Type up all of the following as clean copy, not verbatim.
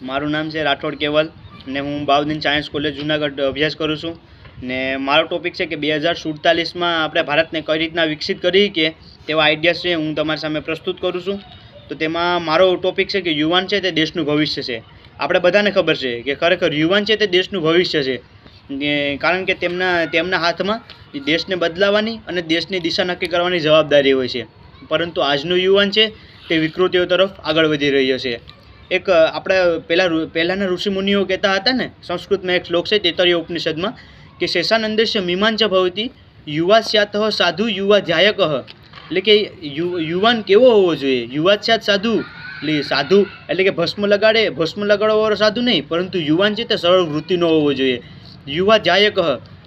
મારું નામ છે રાઠોડ કેવલ ને હું બાઉદીન સાયન્સ કોલેજ જુનાગઢ અભ્યાસ કરું છું ને મારો ટોપિક છે કે 2047માં આપણે ભારતને કઈ રીતના વિકસિત કરી કે તેવા આઈડિયાઝ છે હું તમારી સામે પ્રસ્તુત કરું છું. તો તેમાં મારો ટોપિક છે કે યુવાન છે તે દેશનું ભવિષ્ય છે. આપણે બધાને ખબર છે કે ખરેખર યુવાન છે તે દેશનું ભવિષ્ય છે, કારણ કે તેમના હાથમાં દેશને બદલાવાની અને દેશની દિશા નક્કી કરવાની જવાબદારી હોય છે. પરંતુ આજનો યુવાન છે તે વિકૃતિઓ તરફ આગળ વધી રહ્યો છે. એક આપણે પહેલાંના ઋષિમુનિઓ કહેતા હતા ને, સંસ્કૃતમાં એક શ્લોક છે તૈત્તરીય ઉપનિષદમાં કે શેષાનંદસ્ય મીમાંચ ભવતી યુવા સ્યાત સાધુ યુવા ધ્યાયક. એટલે કે યુવાન કેવો હોવો જોઈએ? યુવા સ્યાત સાધુ, એટલે સાધુ એટલે કે ભસ્મ લગાડવાવાળો સાધુ નહીં, પરંતુ યુવાન છે તે સરળ વૃત્તિનો હોવો જોઈએ. યુવા ધ્યાયક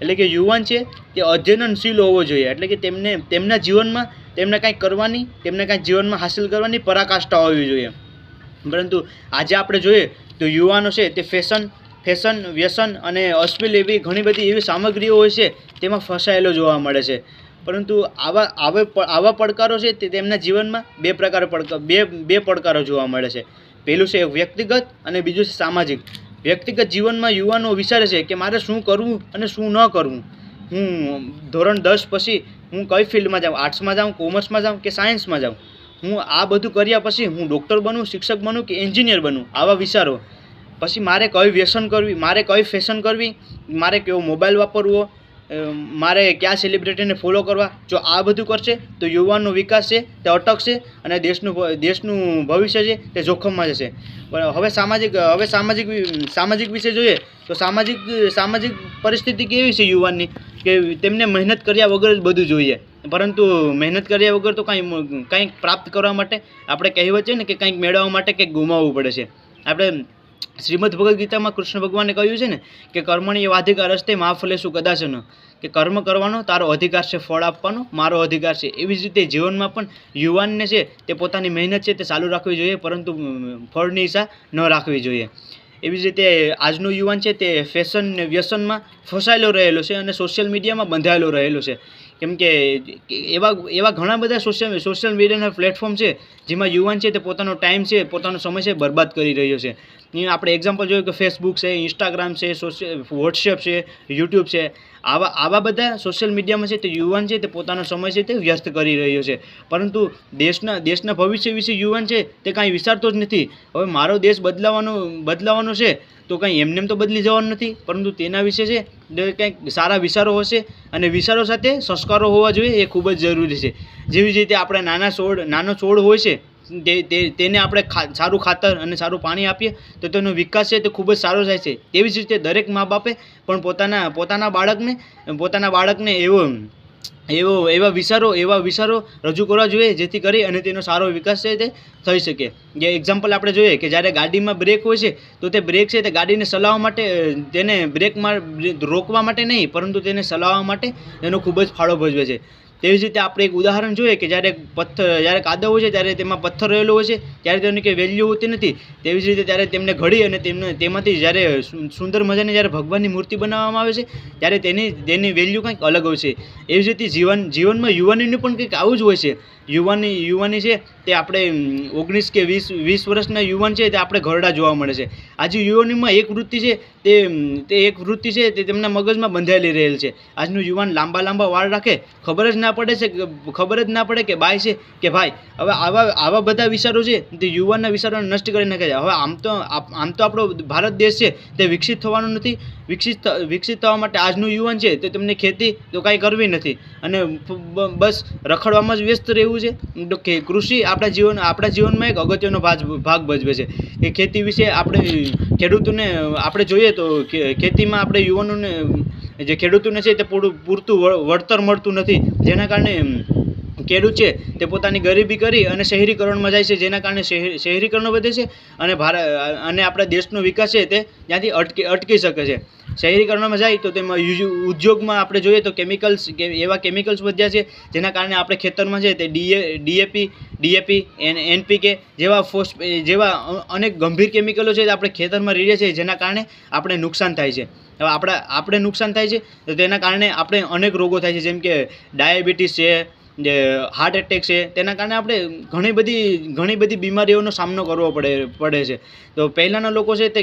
એટલે કે યુવાન છે તે અધ્યયનશીલ હોવો જોઈએ. એટલે કે તેમના જીવનમાં તેમને કાંઈક કરવાની, તેમને કાંઈક જીવનમાં હાંસિલ કરવાની પરાકાષ્ઠા હોવી જોઈએ. પરંતુ આજે આપણે જોઈએ તો યુવાનો છે તે ફેશન વ્યસન અને અશ્લીલ એવી ઘણી બધી એવી સામગ્રીઓ હોય છે તેમાં ફસાયેલો જોવા મળે છે. પરંતુ આવા પડકારો છે તે તેમના જીવનમાં બે પડકારો જોવા મળે છે. પહેલું છે વ્યક્તિગત અને બીજું છે સામાજિક. વ્યક્તિગત જીવનમાં યુવાનો વિચારે છે કે મારે શું કરવું અને શું ન કરવું. હું ધોરણ 10 પછી હું કઈ ફિલ્ડમાં જાઉં, આર્ટ્સમાં જાઉં, કોમર્સમાં જાઉં કે સાયન્સમાં જાઉં. હું આ બધું કર્યા પછી હું ડૉક્ટર બનું, શિક્ષક બનું કે એન્જિનિયર બનું, આવા વિચારો. પછી મારે કઈ વ્યસન કરવી, મારે કઈ ફેશન કરવી, મારે કેવો મોબાઈલ વાપરવો, મારે કયા સેલિબ્રિટીને ફોલો કરવા. જો આ બધું કરશે તો યુવાનનો વિકાસ છે તે અટકશે અને દેશનું ભવિષ્ય છે તે જોખમમાં જશે. પણ હવે સામાજિક વિશે જોઈએ તો સામાજિક પરિસ્થિતિ કેવી છે યુવાનની કે તેમને મહેનત કર્યા વગર જ બધું જોઈએ. પરંતુ મહેનત કર્યા વગર તો કંઈક પ્રાપ્ત કરવા માટે આપણે કહેવત છે ને કે કંઈક મેળવવા માટે કંઈક ગુમાવવું પડે છે. આપણે શ્રીમદ ભગવદ્ ગીતામાં કૃષ્ણ ભગવાને કહ્યું છે ને કે કર્મણી વાધિકાર રસ્તે મા ફલેશું કદાચન, કે કર્મ કરવાનો તારો અધિકાર છે, ફળ આપવાનો મારો અધિકાર છે. એવી જ રીતે જીવનમાં પણ યુવાનને છે તે પોતાની મહેનત છે તે ચાલુ રાખવી જોઈએ, પરંતુ ફળની ઈચ્છા ન રાખવી જોઈએ. એવી જ રીતે આજનો યુવાન છે તે ફેશન ને વ્યસનમાં ફસાયેલો રહેલો છે અને સોશિયલ મીડિયામાં બંધાયેલો રહેલો છે. કેમ કે એવા ઘણા બધા સોશિયલ મીડિયાના પ્લેટફોર્મ છે જેમાં યુવાન છે તે પોતાનો ટાઈમ છે, પોતાનો સમય છે બરબાદ કરી રહ્યો છે. આપણે એક્ઝામ્પલ જોયું કે ફેસબુક છે, ઇન્સ્ટાગ્રામ છે, વોટ્સએપ છે, યુટ્યુબ છે. આવા બધા સોશિયલ મીડિયામાં છે તે યુવાન છે તે પોતાનો સમય છે તે વ્યસ્ત કરી રહ્યો છે. પરંતુ દેશના ભવિષ્ય વિશે યુવાન છે તે કાંઈ વિચારતો જ નથી. હવે મારો દેશ બદલાવાનો છે તો કંઈ એમનેમ તો બદલી જવાનું નથી, પરંતુ તેના વિશે છે કંઈક સારા વિચારો હશે અને વિચારો સાથે સંસ્કારો હોવા જોઈએ, એ ખૂબ જ જરૂરી છે. જેવી જ રીતે આપણે નાનો છોડ હોય છે તેને આપણે સારું ખાતર અને સારું પાણી આપીએ તો તેનો વિકાસ છે તે ખૂબ જ સારો થાય છે. તેવી જ રીતે દરેક મા બાપે પણ પોતાના બાળકને એવા વિચારો રજૂ કરવા જોઈએ જેથી કરી અને તેનો સારો વિકાસ છે તે થઈ શકે. જે એક્ઝામ્પલ આપણે જોઈએ કે જ્યારે ગાડીમાં બ્રેક હોય છે તો તે બ્રેક છે તે ગાડીને ચલાવવા માટે, તેને રોકવા માટે નહીં, પરંતુ તેને ચલાવવા માટે તેનો ખૂબ જ ફાળો ભજવે છે. તેવી જ રીતે આપણે એક ઉદાહરણ જોઈએ કે જ્યારે કાદવ હોય છે ત્યારે તેમાં પથ્થર રહેલો હોય છે ત્યારે તેની કંઈ વેલ્યુ હોતી નથી. તેવી જ રીતે ત્યારે તેમને ઘડી અને તેમાંથી જ્યારે સુંદર મજાની જ્યારે ભગવાનની મૂર્તિ બનાવવામાં આવે છે ત્યારે તેની વેલ્યુ કંઈક અલગ હોય છે. એવી જ રીતે જીવનમાં યુવાનીનું પણ કંઈક આવું જ હોય છે. યુવાની છે તે આપણે 19 કે 20 વર્ષના યુવાન છે તે આપણે ઘરડા જોવા મળે છે. આજે યુવાનીમાં એક વૃત્તિ છે તે તેમના મગજમાં બંધાયેલી રહેલ છે. આજનું યુવાન લાંબા વાળ રાખે, ખબર જ ના પડે કે બાય છે કે ભાઈ. હવે આવા બધા વિચારો છે તે યુવાનના વિચારોને નષ્ટ કરી નાખે છે. હવે આમ તો આપણો ભારત દેશ છે તે વિકસિત થવાનો નથી. વિકસિત થવા માટે આજનું યુવાન છે તો તેમને ખેતી તો કાંઈ કરવી નથી અને બસ રખડવામાં જ વ્યસ્ત રહેવું છે. તો કે કૃષિ આપણા જીવનમાં એક અગત્યનો ભાગ ભજવે છે. કે ખેતી વિશે ખેડૂતોને આપણે જોઈએ તો ખેતીમાં આપણે યુવાનોને જે ખેડૂતોને છે તે પૂરતું વળતર મળતું નથી, જેના કારણે ખેડૂત છે તે પોતાની ગરીબી કરી અને શહેરીકરણમાં જાય છે, જેના કારણે શહેરીકરણ વધે છે અને આપણા દેશનો વિકાસ છે તે ત્યાંથી અટકી શકે છે. શહેરીકરણમાં જાય તો તેમાં ઉદ્યોગમાં આપણે જોઈએ તો એવા કેમિકલ્સ વધ્યા છે જેના કારણે આપણે ખેતરમાં છે તે ડીએપી NPK જેવા અનેક ગંભીર કેમિકલો છે આપણે ખેતરમાં રહીએ છીએ, જેના કારણે આપણે નુકસાન થાય છે. હવે આપણે નુકસાન થાય છે તો તેના કારણે આપણે અનેક રોગો થાય છે, જેમ કે ડાયાબિટીસ છે, જે હાર્ટ એટેક છે, તેના કારણે આપણે ઘણી બધી બીમારીઓનો સામનો કરવો પડે છે. તો પહેલાંના લોકો છે તે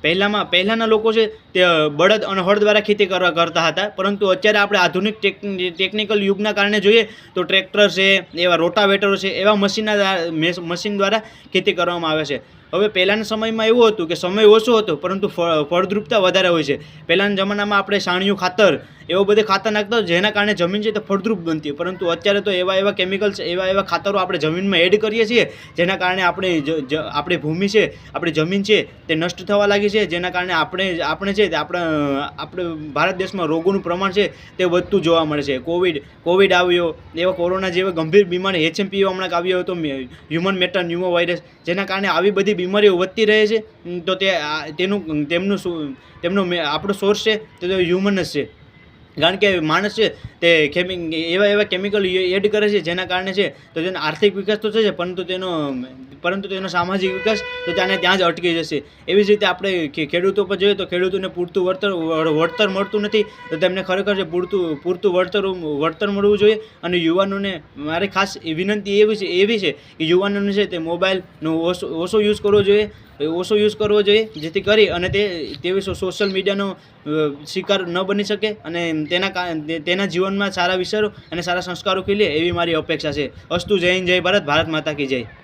પહેલાંના લોકો છે તે બળદ અને હળ દ્વારા ખેતી કરતા હતા, પરંતુ અત્યારે આપણે આધુનિક ટેકનિકલ યુગના કારણે જોઈએ તો ટ્રેક્ટર છે, એવા રોટાવેટરો છે, એવા મશીન દ્વારા ખેતી કરવામાં આવે છે. હવે પહેલાંના સમયમાં એવું હતું કે સમય ઓછો હતો પરંતુ ફળદ્રુપતા વધારે હોય છે. પહેલાંના જમાનામાં આપણે છાણિયું ખાતર એવો બધે ખાતર નાખતા જેના કારણે જમીન છે તે ફળદ્રુપ બનતી, પરંતુ અત્યારે તો એવા કેમિકલ્સ એવા ખાતરો આપણે જમીનમાં એડ કરીએ છીએ જેના કારણે આપણી ભૂમિ છે, આપણી જમીન છે તે નષ્ટ થવા લાગી છે, જેના કારણે આપણે છે તે આપણે ભારત દેશમાં રોગોનું પ્રમાણ છે તે વધતું જોવા મળે છે. કોવિડ આવ્યો, એવા કોરોના જેવા ગંભીર બીમારી, HMPV હમણાં આવ્યો હતો, હ્યુમન મેટા ન્યુમો વાયરસ, જેના કારણે આવી બધી બીમારીઓ વધતી રહે છે. તો આપણો સોર્સ છે તે તો હ્યુમન જ છે, કારણ કે માણસ છે તે એવા કેમિકલ એડ કરે છે જેના કારણે છે તો તેનો આર્થિક વિકાસ તો થશે, પરંતુ તેનો સામાજિક વિકાસ તો ત્યાં જ અટકી જશે. એવી જ રીતે આપણે ખેડૂતો પર જોઈએ તો ખેડૂતોને પૂરતું વળતર મળતું નથી, તો તેમને ખરેખર છે પૂરતું વળતર મળવું જોઈએ. અને યુવાનોને મારી ખાસ વિનંતી એવી છે કે યુવાનોને છે તે મોબાઈલનો ઓછો યુઝ કરવો જોઈએ, જેથી કરી અને તે સોશિયલ મીડિયાનો શિકાર ન બની શકે અને તેના જીવનમાં સારા વિચારો અને સારા સંસ્કારો ખીલે એવી મારી અપેક્ષા છે. અસ્તુ. જય હિન્દ, જય ભારત, ભારત માતા કી જય.